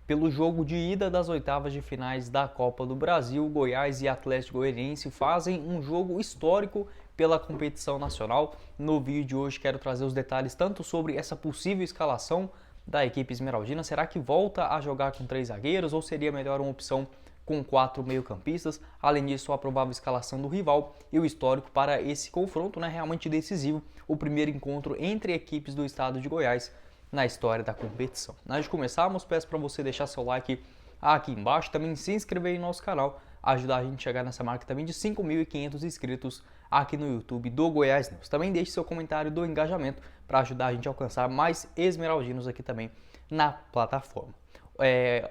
Pelo jogo de ida das oitavas de finais da Copa do Brasil, Goiás e Atlético Goianiense fazem um jogo histórico pela competição nacional. No vídeo de hoje quero trazer os detalhes tanto sobre essa possível escalação da equipe esmeraldina. Será que volta a jogar com 3 zagueiros ou seria melhor uma opção com 4 meio-campistas? Além disso, a provável escalação do rival e o histórico para esse confronto, realmente decisivo, o primeiro encontro entre equipes do estado de Goiás na história da competição. Antes de começarmos, peço para você deixar seu like aqui embaixo, também se inscrever em nosso canal, ajudar a gente a chegar nessa marca também de 5.500 inscritos aqui no YouTube do Goiás News. Também deixe seu comentário do engajamento para ajudar a gente a alcançar mais esmeraldinos aqui também na plataforma.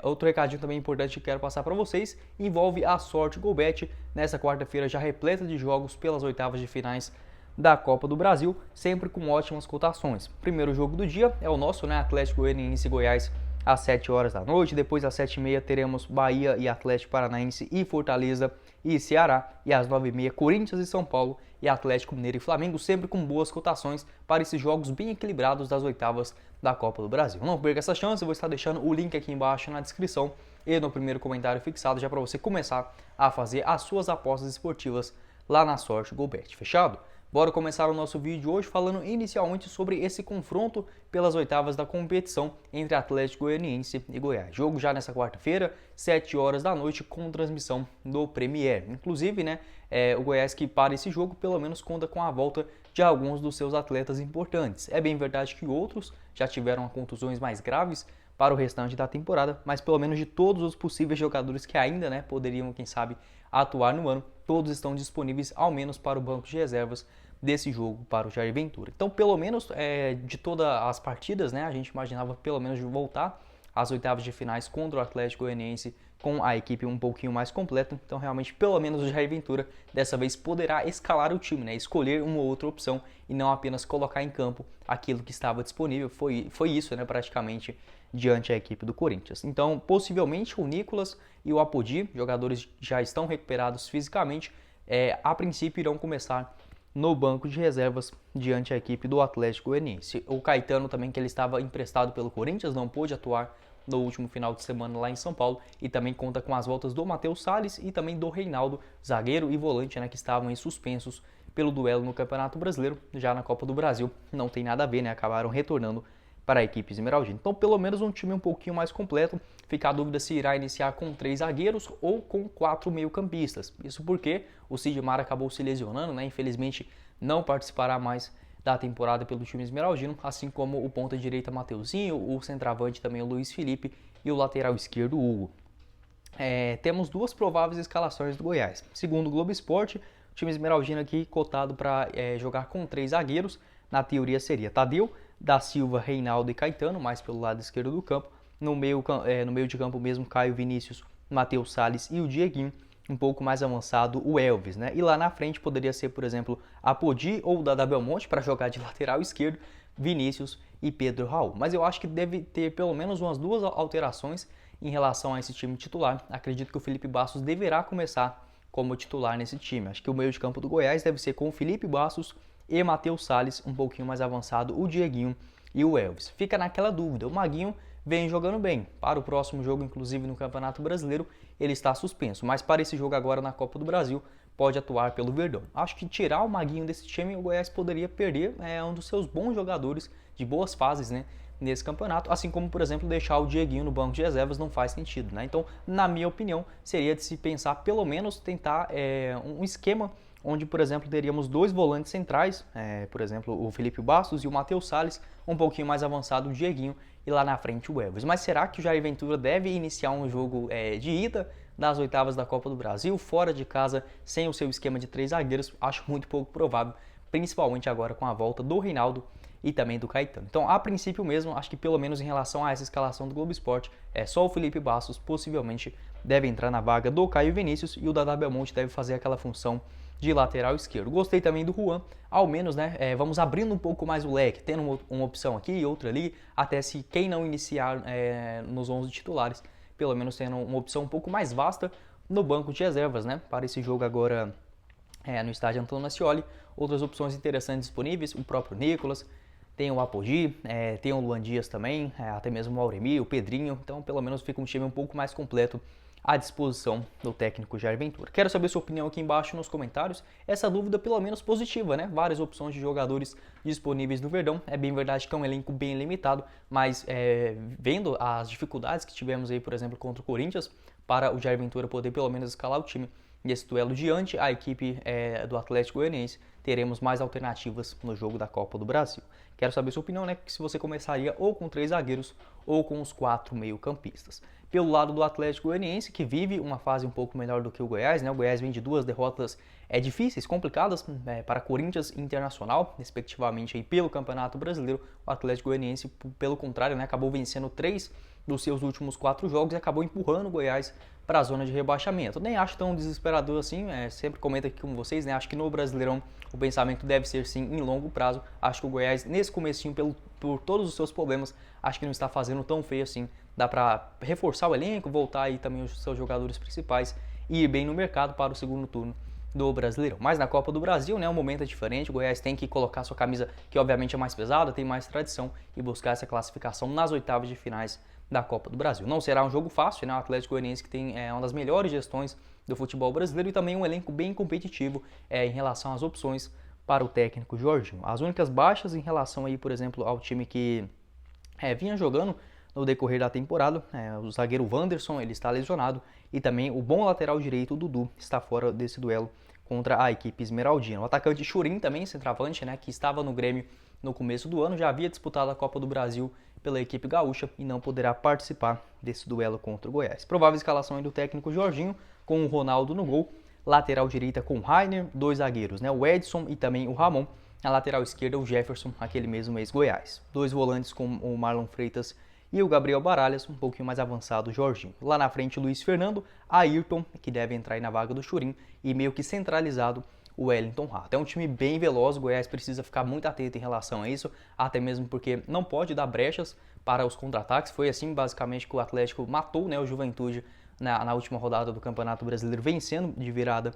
Outro recadinho também importante que quero passar para vocês envolve a Sorte Golbet nessa quarta-feira já repleta de jogos pelas oitavas de finais da Copa do Brasil, sempre com ótimas cotações. Primeiro jogo do dia é o nosso, Atlético Goianiense e Goiás às 7 horas da noite. Depois às 7h30 teremos Bahia e Atlético Paranaense e Fortaleza e Ceará. E às 9h30 Corinthians e São Paulo e Atlético Mineiro e Flamengo, sempre com boas cotações para esses jogos bem equilibrados das oitavas da Copa do Brasil. Não perca essa chance, eu vou estar deixando o link aqui embaixo na descrição e no primeiro comentário fixado já para você começar a fazer as suas apostas esportivas lá na Sorte Golbet. Fechado? Bora começar o nosso vídeo hoje falando inicialmente sobre esse confronto pelas oitavas da competição entre Atlético Goianiense e Goiás. Jogo já nessa quarta-feira, 7 horas da noite, com transmissão do Premier. Inclusive, o Goiás que para esse jogo pelo menos conta com a volta de alguns dos seus atletas importantes. É bem verdade que outros já tiveram contusões mais graves para o restante da temporada, mas pelo menos de todos os possíveis jogadores que ainda poderiam, quem sabe, atuar no ano, todos estão disponíveis ao menos para o banco de reservas desse jogo para o Jair Ventura. Então, pelo menos de todas as partidas, a gente imaginava pelo menos de voltar às oitavas de finais contra o Atlético Goianiense com a equipe um pouquinho mais completa. Então, realmente, pelo menos o Jair Ventura dessa vez poderá escalar o time, escolher uma ou outra opção e não apenas colocar em campo aquilo que estava disponível. Foi isso, praticamente, diante a equipe do Corinthians. Então, possivelmente o Nicolas e o Apodi, jogadores já estão recuperados fisicamente, a princípio irão começar no banco de reservas diante a equipe do Atlético Goianiense. O Caetano também, que ele estava emprestado pelo Corinthians, não pôde atuar no último final de semana lá em São Paulo e também conta com as voltas do Matheus Salles e também do Reinaldo, zagueiro e volante, que estavam suspensos pelo duelo no Campeonato Brasileiro. Já na Copa do Brasil não tem nada a ver, acabaram retornando para a equipe esmeraldina. Então, pelo menos um time um pouquinho mais completo. Fica a dúvida se irá iniciar com 3 zagueiros ou com 4 meio-campistas. Isso porque o Sidmar acabou se lesionando, Infelizmente não participará mais da temporada pelo time esmeraldino, assim como o ponta-direita Mateuzinho, o centroavante também o Luiz Felipe e o lateral esquerdo Hugo. Temos duas prováveis escalações do Goiás. Segundo o Globo Esporte, o time esmeraldino aqui cotado para jogar com 3 zagueiros. Na teoria seria Tadeu, da Silva, Reinaldo e Caetano, mais pelo lado esquerdo do campo. No meio de campo mesmo, Caio, Vinícius, Matheus Salles e o Dieguinho. Um pouco mais avançado, o Elvis, E lá na frente poderia ser, por exemplo, Apodi ou Dada Belmonte para jogar de lateral esquerdo, Vinícius e Pedro Raul. Mas eu acho que deve ter pelo menos umas 2 alterações em relação a esse time titular. Acredito que o Felipe Bastos deverá começar como titular nesse time. Acho que o meio de campo do Goiás deve ser com o Felipe Bastos e Matheus Salles, um pouquinho mais avançado, o Dieguinho e o Elvis. Fica naquela dúvida, o Maguinho vem jogando bem. Para o próximo jogo, inclusive no Campeonato Brasileiro, ele está suspenso. Mas para esse jogo agora na Copa do Brasil, pode atuar pelo Verdão. Acho que tirar o Maguinho desse time, o Goiás poderia perder um dos seus bons jogadores de boas fases, nesse campeonato. Assim como, por exemplo, deixar o Dieguinho no banco de reservas não faz sentido, Então, na minha opinião, seria de se pensar pelo menos tentar um esquema onde, por exemplo, teríamos 2 volantes centrais, por exemplo, o Felipe Bastos e o Matheus Salles, um pouquinho mais avançado o Dieguinho e lá na frente o Elvis. Mas será que o Jair Ventura deve iniciar um jogo de ida das oitavas da Copa do Brasil, fora de casa, sem o seu esquema de 3 zagueiros? Acho muito pouco provável, principalmente agora com a volta do Reinaldo e também do Caetano. Então, a princípio mesmo, acho que pelo menos em relação a essa escalação do Globo Esporte, só o Felipe Bastos possivelmente deve entrar na vaga do Caio Vinícius e o Dada Belmonte deve fazer aquela função de lateral esquerdo. Gostei também do Juan, ao menos, vamos abrindo um pouco mais o leque, tendo uma opção aqui e outra ali, até se quem não iniciar nos 11 titulares, pelo menos tendo uma opção um pouco mais vasta no banco de reservas, para esse jogo agora no estádio Antônio Ascioli. Outras opções interessantes disponíveis, o próprio Nicolas, tem o Apodi, tem o Luan Dias também, até mesmo o Auremir, o Pedrinho, então pelo menos fica um time um pouco mais completo à disposição do técnico Jair Ventura. Quero saber sua opinião aqui embaixo nos comentários. Essa dúvida pelo menos positiva, né? Várias opções de jogadores disponíveis no Verdão. É bem verdade que é um elenco bem limitado, mas vendo as dificuldades que tivemos aí, por exemplo, contra o Corinthians, para o Jair Ventura poder pelo menos escalar o time nesse duelo diante a equipe do Atlético Goianiense, teremos mais alternativas no jogo da Copa do Brasil. Quero saber sua opinião, né? Se você começaria ou com 3 zagueiros ou com os 4 meio-campistas. Pelo lado do Atlético Goianiense, que vive uma fase um pouco melhor do que o Goiás, né? O Goiás vem de 2 derrotas difíceis, complicadas para Corinthians e Internacional, respectivamente aí pelo Campeonato Brasileiro. O Atlético Goianiense, pelo contrário, né? Acabou vencendo 3 dos seus últimos 4 jogos e acabou empurrando o Goiás para a zona de rebaixamento. Nem acho tão desesperador assim, sempre comento aqui com vocês, né? Acho que no Brasileirão o pensamento deve ser sim em longo prazo. Acho que o Goiás, nesse comecinho, por todos os seus problemas, acho que não está fazendo tão feio assim. Dá para reforçar o elenco, voltar aí também os seus jogadores principais e ir bem no mercado para o segundo turno do Brasileirão. Mas na Copa do Brasil, né, o momento é diferente, o Goiás tem que colocar sua camisa, que obviamente é mais pesada, tem mais tradição, e buscar essa classificação nas oitavas de finais da Copa do Brasil. Não será um jogo fácil, né? O Atlético Goianiense que tem uma das melhores gestões do futebol brasileiro e também um elenco bem competitivo em relação às opções para o técnico Jorginho. As únicas baixas em relação aí, por exemplo, ao time que vinha jogando no decorrer da temporada, o zagueiro Wanderson, ele está lesionado, e também o bom lateral direito, o Dudu, está fora desse duelo contra a equipe esmeraldina. O atacante Churin também, centroavante, né, que estava no Grêmio no começo do ano, já havia disputado a Copa do Brasil pela equipe gaúcha e não poderá participar desse duelo contra o Goiás. Provável escalação aí do técnico Jorginho, com o Ronaldo no gol, lateral direita com o Rainer, 2 zagueiros, né, o Edson e também o Ramon, na lateral esquerda o Jefferson, aquele mesmo ex-Goiás. 2 volantes com o Marlon Freitas e o Gabriel Baralhas, um pouquinho mais avançado, o Jorginho. Lá na frente, o Luiz Fernando, Ayrton, que deve entrar aí na vaga do Churin, e meio que centralizado o Wellington Rato. É um time bem veloz, o Goiás precisa ficar muito atento em relação a isso, até mesmo porque não pode dar brechas para os contra-ataques. Foi assim, basicamente, que o Atlético matou, né, o Juventude na última rodada do Campeonato Brasileiro, vencendo de virada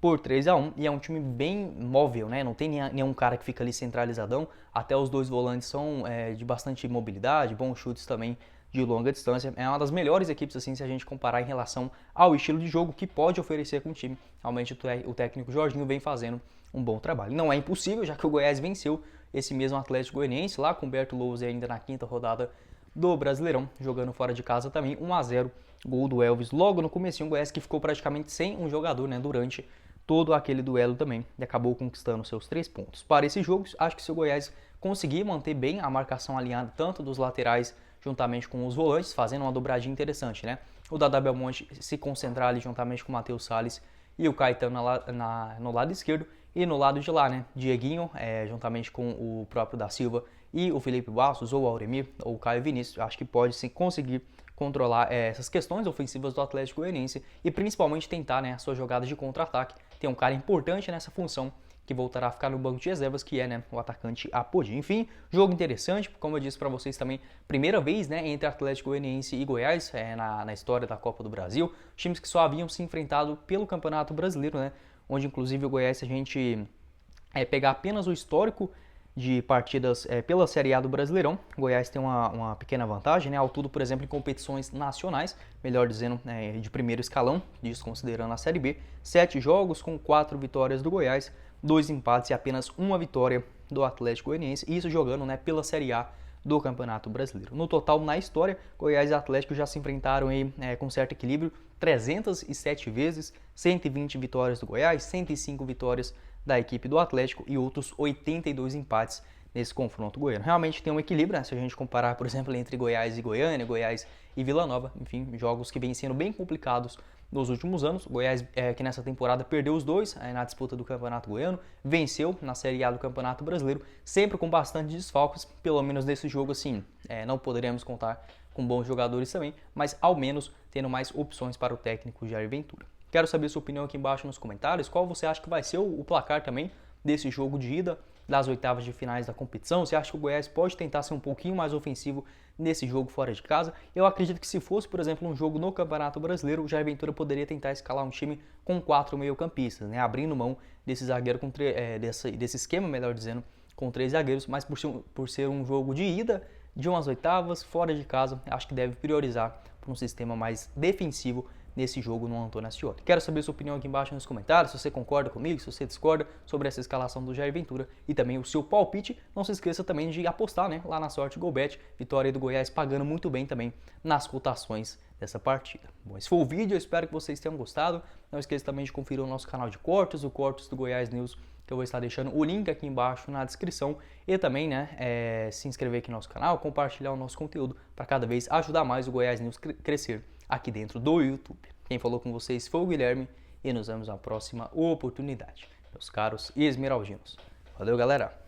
por 3-1, e é um time bem móvel, né? Não tem nenhum cara que fica ali centralizadão, até os 2 volantes são de bastante mobilidade, bons chutes também de longa distância. É uma das melhores equipes, assim, se a gente comparar em relação ao estilo de jogo que pode oferecer com o time. Realmente o técnico Jorginho vem fazendo um bom trabalho. Não é impossível, já que o Goiás venceu esse mesmo Atlético Goianiense, lá com o Humberto Lousa ainda na 5ª rodada do Brasileirão, jogando fora de casa também, 1-0, gol do Elvis logo no comecinho. O Goiás que ficou praticamente sem um jogador, né, durante todo aquele duelo também, e acabou conquistando seus 3 pontos. Para esse jogo, acho que se o Goiás conseguir manter bem a marcação alinhada, tanto dos laterais juntamente com os volantes, fazendo uma dobradinha interessante, né? O Dadá Belmonte se concentrar ali juntamente com o Matheus Salles e o Caetano no lado esquerdo, e no lado de lá, né? Dieguinho, juntamente com o próprio da Silva e o Felipe Bastos, ou o Auremir, ou o Caio Vinícius, acho que pode sim conseguir controlar essas questões ofensivas do Atlético Goianiense e principalmente tentar, né, as suas jogadas de contra-ataque. Tem um cara importante nessa função que voltará a ficar no banco de reservas, que é, né, o atacante Apodi. Enfim, jogo interessante, como eu disse para vocês também, primeira vez, né, entre Atlético Goianiense e Goiás na história da Copa do Brasil, times que só haviam se enfrentado pelo Campeonato Brasileiro, né, onde inclusive o Goiás, se a gente pegar apenas o histórico de partidas pela Série A do Brasileirão, Goiás tem uma pequena vantagem, né? Ao tudo, por exemplo, em competições nacionais, melhor dizendo, de primeiro escalão, desconsiderando a Série B, 7 jogos com 4 vitórias do Goiás, 2 empates e apenas 1 vitória do Atlético Goianiense, isso jogando, né, pela Série A do Campeonato Brasileiro. No total, na história, Goiás e Atlético já se enfrentaram aí, com certo equilíbrio 307 vezes, 120 vitórias do Goiás, 105 vitórias da equipe do Atlético e outros 82 empates nesse confronto goiano. Realmente tem um equilíbrio, né? Se a gente comparar, por exemplo, entre Goiás e Goiânia, Goiás e Vila Nova, enfim, jogos que vêm sendo bem complicados nos últimos anos. Goiás, que nessa temporada perdeu os 2 na disputa do Campeonato Goiano, venceu na Série A do Campeonato Brasileiro, sempre com bastante desfalques, pelo menos nesse jogo, assim, não poderemos contar com bons jogadores também, mas ao menos tendo mais opções para o técnico Jair Ventura. Quero saber sua opinião aqui embaixo nos comentários, qual você acha que vai ser o placar também desse jogo de ida das oitavas de finais da competição. Você acha que o Goiás pode tentar ser um pouquinho mais ofensivo nesse jogo fora de casa? Eu acredito que se fosse, por exemplo, um jogo no Campeonato Brasileiro, o Jair Ventura poderia tentar escalar um time com 4 meio-campistas, né? Abrindo mão desse zagueiro, desse esquema, melhor dizendo, com 3 zagueiros, mas por ser um jogo de ida de umas oitavas, fora de casa, acho que deve priorizar para um sistema mais defensivo nesse jogo no Antônio Ascioli. Quero saber sua opinião aqui embaixo nos comentários, se você concorda comigo, se você discorda sobre essa escalação do Jair Ventura e também o seu palpite. Não se esqueça também de apostar, né, lá na Sorte Golbet, vitória do Goiás pagando muito bem também nas cotações dessa partida. Bom, esse foi o vídeo, eu espero que vocês tenham gostado. Não esqueça também de conferir o nosso canal de cortes, o Cortes do Goiás News, que eu vou estar deixando o link aqui embaixo na descrição, e também, né, se inscrever aqui no nosso canal, compartilhar o nosso conteúdo para cada vez ajudar mais o Goiás News crescer aqui dentro do YouTube. Quem falou com vocês foi o Guilherme e nos vemos na próxima oportunidade, meus caros esmeraldinos. Valeu, galera!